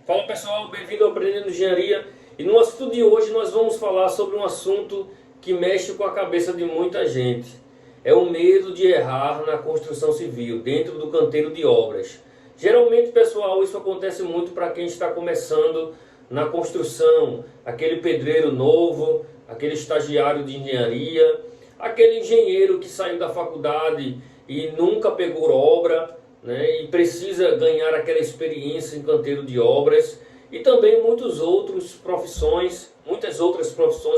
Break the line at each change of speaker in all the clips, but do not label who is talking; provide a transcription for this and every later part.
Fala pessoal, bem-vindo ao Aprendendo Engenharia. E no assunto de hoje nós vamos falar sobre um assunto que mexe com a cabeça de muita gente. É o medo de errar na construção civil, dentro do canteiro de obras. Geralmente, pessoal, isso acontece muito para quem está começando na construção, aquele pedreiro novo, aquele estagiário de engenharia, aquele engenheiro que saiu da faculdade e nunca pegou obra, né, e precisa ganhar aquela experiência em canteiro de obras, e também muitas outras profissões,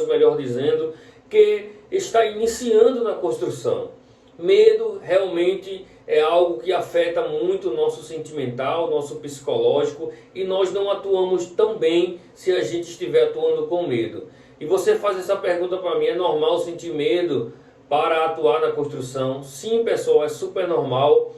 melhor dizendo, que está iniciando na construção. Medo realmente é algo que afeta muito o nosso sentimental, nosso psicológico, e nós não atuamos tão bem se a gente estiver atuando com medo. E você faz essa pergunta para mim: é normal sentir medo para atuar na construção? Sim, pessoal, é super normal.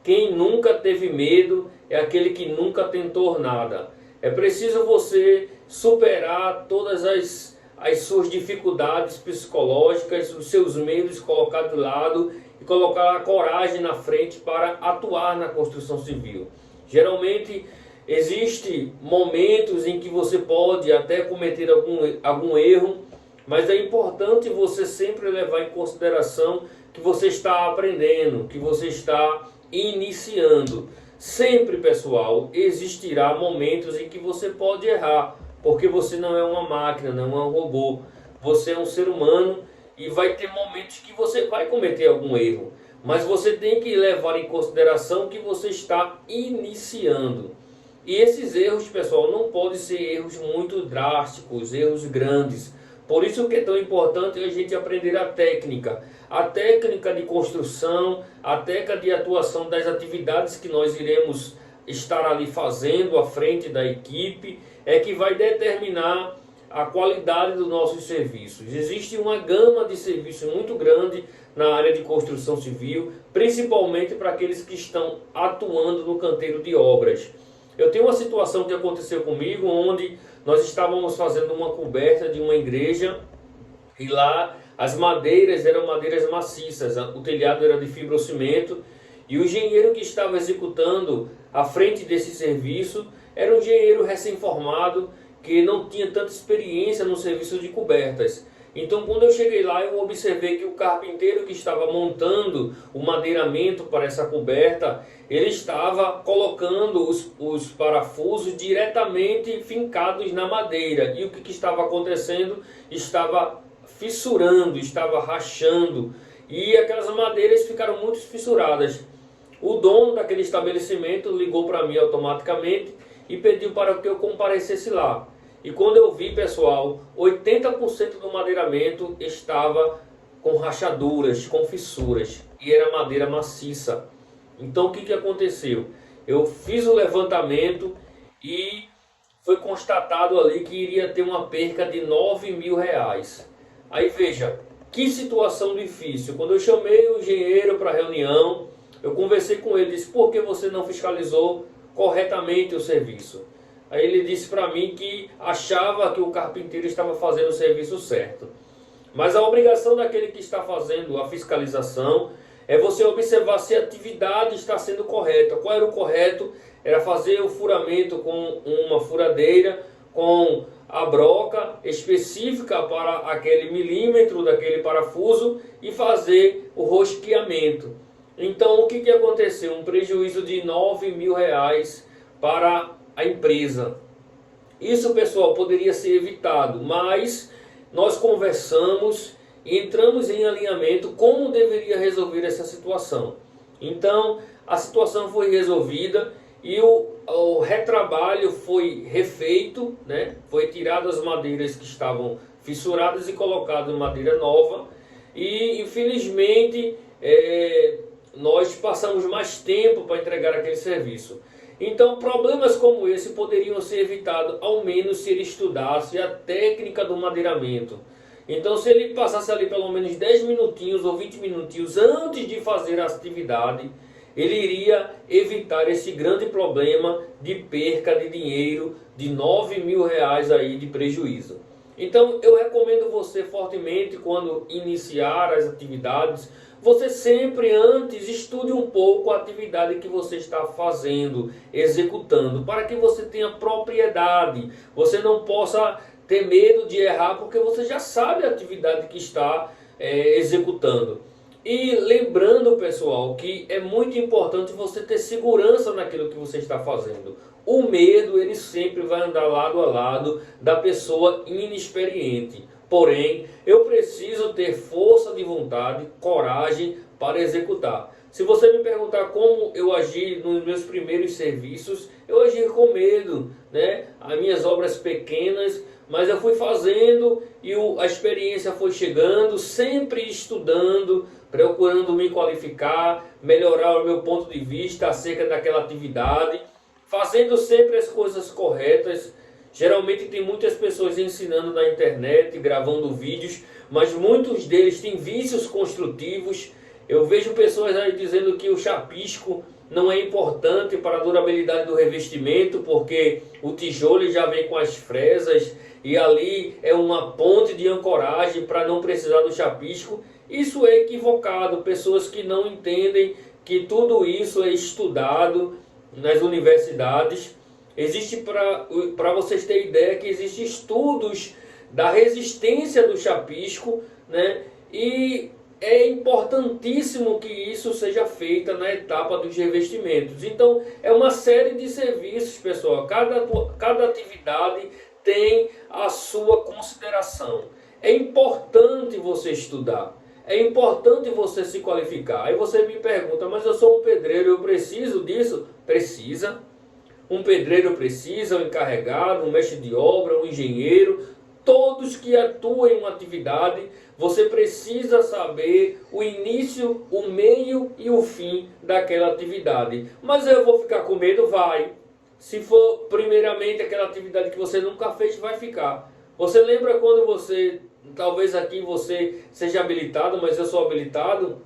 Quem nunca teve medo é aquele que nunca tentou nada. É preciso você superar todas as suas dificuldades psicológicas, os seus medos, colocar de lado e colocar a coragem na frente para atuar na construção civil. Geralmente existem momentos em que você pode até cometer algum erro, mas é importante você sempre levar em consideração que você está aprendendo, que você está iniciando. Sempre, pessoal, existirá momentos em que você pode errar, porque você não é uma máquina, não é um robô. Você é um ser humano e vai ter momentos que você vai cometer algum erro, mas você tem que levar em consideração que você está iniciando. E esses erros, pessoal, não podem ser erros muito drásticos, erros grandes. Por isso que é tão importante a gente aprender a técnica de construção, a técnica de atuação das atividades que nós iremos estar ali fazendo à frente da equipe, é que vai determinar a qualidade dos nossos serviços. Existe uma gama de serviços muito grande na área de construção civil, principalmente para aqueles que estão atuando no canteiro de obras. Eu tenho uma situação que aconteceu comigo, onde nós estávamos fazendo uma coberta de uma igreja e lá as madeiras eram madeiras maciças, o telhado era de fibrocimento, e o engenheiro que estava executando à frente desse serviço era um engenheiro recém-formado que não tinha tanta experiência no serviço de cobertas. Então, quando eu cheguei lá, eu observei que o carpinteiro que estava montando o madeiramento para essa coberta, ele estava colocando os parafusos diretamente fincados na madeira. E o que estava acontecendo? Estava fissurando, estava rachando. E aquelas madeiras ficaram muito fissuradas. O dono daquele estabelecimento ligou para mim automaticamente e pediu para que eu comparecesse lá. E quando eu vi, pessoal, 80% do madeiramento estava com rachaduras, com fissuras, e era madeira maciça. Então o que aconteceu? Eu fiz o levantamento e foi constatado ali que iria ter uma perca de R$ 9.000. Aí veja, que situação difícil. Quando eu chamei o engenheiro para a reunião, eu conversei com ele, disse: por que você não fiscalizou corretamente o serviço? Aí ele disse para mim que achava que o carpinteiro estava fazendo o serviço certo. Mas a obrigação daquele que está fazendo a fiscalização é você observar se a atividade está sendo correta. Qual era o correto? Era fazer o furamento com uma furadeira, com a broca específica para aquele milímetro daquele parafuso e fazer o rosqueamento. Então o que aconteceu? Um prejuízo de R$ 9.000 para a empresa. Isso, pessoal, poderia ser evitado, mas nós conversamos e entramos em alinhamento como deveria resolver essa situação. Então a situação foi resolvida e o retrabalho foi refeito, né? Foi tirado as madeiras que estavam fissuradas e colocado madeira nova. E infelizmente nós passamos mais tempo para entregar aquele serviço. Então problemas como esse poderiam ser evitados, ao menos se ele estudasse a técnica do madeiramento. Então se ele passasse ali pelo menos 10 minutinhos ou 20 minutinhos antes de fazer a atividade, ele iria evitar esse grande problema de perca de dinheiro de R$ 9.000 aí de prejuízo. Então eu recomendo você fortemente, quando iniciar as atividades, você sempre antes estude um pouco a atividade que você está fazendo, executando, para que você tenha propriedade. Você não possa ter medo de errar, porque você já sabe a atividade que está executando. E lembrando, pessoal, que é muito importante você ter segurança naquilo que você está fazendo. O medo, ele sempre vai andar lado a lado da pessoa inexperiente. Porém, eu preciso ter força de vontade, coragem para executar. Se você me perguntar como eu agi nos meus primeiros serviços, eu agi com medo, né? As minhas obras pequenas, mas eu fui fazendo e a experiência foi chegando, sempre estudando, procurando me qualificar, melhorar o meu ponto de vista acerca daquela atividade, fazendo sempre as coisas corretas. Geralmente tem muitas pessoas ensinando na internet, gravando vídeos, mas muitos deles têm vícios construtivos. Eu vejo pessoas aí dizendo que o chapisco não é importante para a durabilidade do revestimento, porque o tijolo já vem com as fresas e ali é uma ponte de ancoragem para não precisar do chapisco. Isso é equivocado, pessoas que não entendem que tudo isso é estudado nas universidades. Existe, para vocês terem ideia, que existem estudos da resistência do chapisco, né? E é importantíssimo que isso seja feito na etapa dos revestimentos. Então, é uma série de serviços, pessoal. Cada atividade tem a sua consideração. É importante você estudar. É importante você se qualificar. Aí você me pergunta, mas eu sou um pedreiro, eu preciso disso? Precisa. Um pedreiro precisa, um encarregado, um mestre de obra, um engenheiro, todos que atuam em uma atividade, você precisa saber o início, o meio e o fim daquela atividade. Mas eu vou ficar com medo? Vai. Se for primeiramente aquela atividade que você nunca fez, vai ficar. Você lembra quando você, talvez aqui você seja habilitado, mas eu sou habilitado,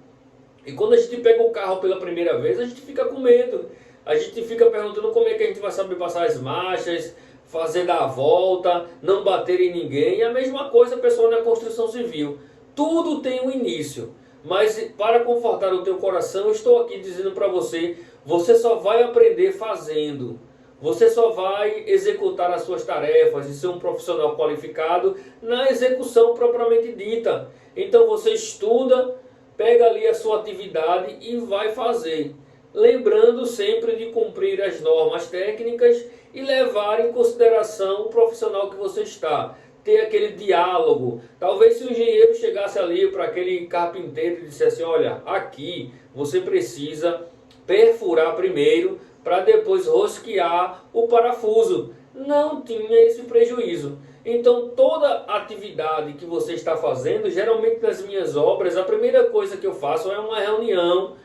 e quando a gente pega o carro pela primeira vez, a gente fica com medo. A gente fica perguntando como é que a gente vai saber passar as marchas, fazer dar a volta, não bater em ninguém. E a mesma coisa, pessoal, na construção civil. Tudo tem um início. Mas para confortar o teu coração, eu estou aqui dizendo para você, você só vai aprender fazendo. Você só vai executar as suas tarefas e ser um profissional qualificado na execução propriamente dita. Então você estuda, pega ali a sua atividade e vai fazer. Lembrando sempre de cumprir as normas técnicas e levar em consideração o profissional que você está. Ter aquele diálogo. Talvez se o engenheiro chegasse ali para aquele carpinteiro e dissesse, olha, aqui você precisa perfurar primeiro para depois rosquear o parafuso. Não tinha esse prejuízo. Então toda atividade que você está fazendo, geralmente nas minhas obras, a primeira coisa que eu faço é uma reunião.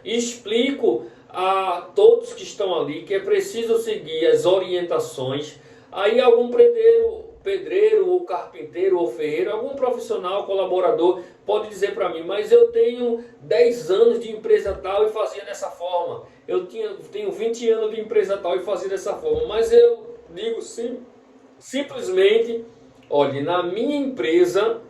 Explico a todos que estão ali que é preciso seguir as orientações. Aí algum pedreiro ou carpinteiro ou ferreiro, algum profissional, colaborador pode dizer para mim, mas eu tenho 10 anos de empresa tal e fazia dessa forma. Eu tenho 20 anos de empresa tal e fazia dessa forma. Mas eu digo simplesmente, olhe, na minha empresa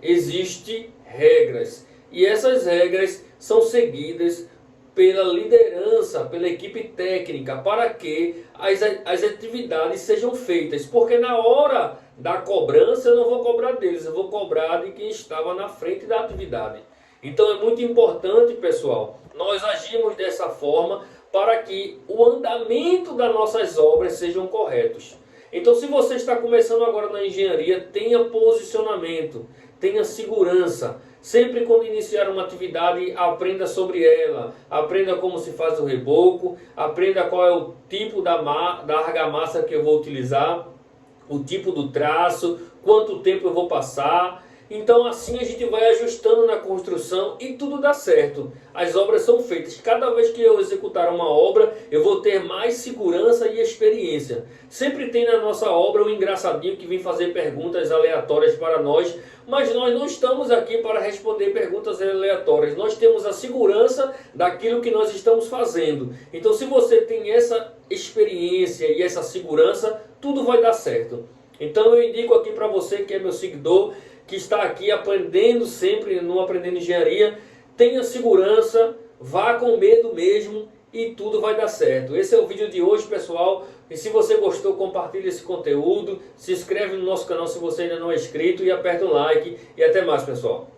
existem regras. E essas regras são seguidas pela liderança, pela equipe técnica, para que as atividades sejam feitas. Porque na hora da cobrança eu não vou cobrar deles, eu vou cobrar de quem estava na frente da atividade. Então é muito importante, pessoal, nós agimos dessa forma para que o andamento das nossas obras sejam corretos. Então se você está começando agora na engenharia, tenha posicionamento, tenha segurança. Sempre quando iniciar uma atividade, aprenda sobre ela, aprenda como se faz o reboco, aprenda qual é o tipo da argamassa que eu vou utilizar, o tipo do traço, quanto tempo eu vou passar. Então assim a gente vai ajustando na construção e tudo dá certo. As obras são feitas. Cada vez que eu executar uma obra, eu vou ter mais segurança e experiência. Sempre tem na nossa obra um engraçadinho que vem fazer perguntas aleatórias para nós, mas nós não estamos aqui para responder perguntas aleatórias. Nós temos a segurança daquilo que nós estamos fazendo. Então se você tem essa experiência e essa segurança, tudo vai dar certo. Então eu indico aqui para você que é meu seguidor, que está aqui aprendendo sempre no Aprendendo Engenharia, tenha segurança, vá com medo mesmo e tudo vai dar certo. Esse é o vídeo de hoje, pessoal. E se você gostou, compartilhe esse conteúdo, se inscreve no nosso canal se você ainda não é inscrito e aperta o like. E até mais, pessoal.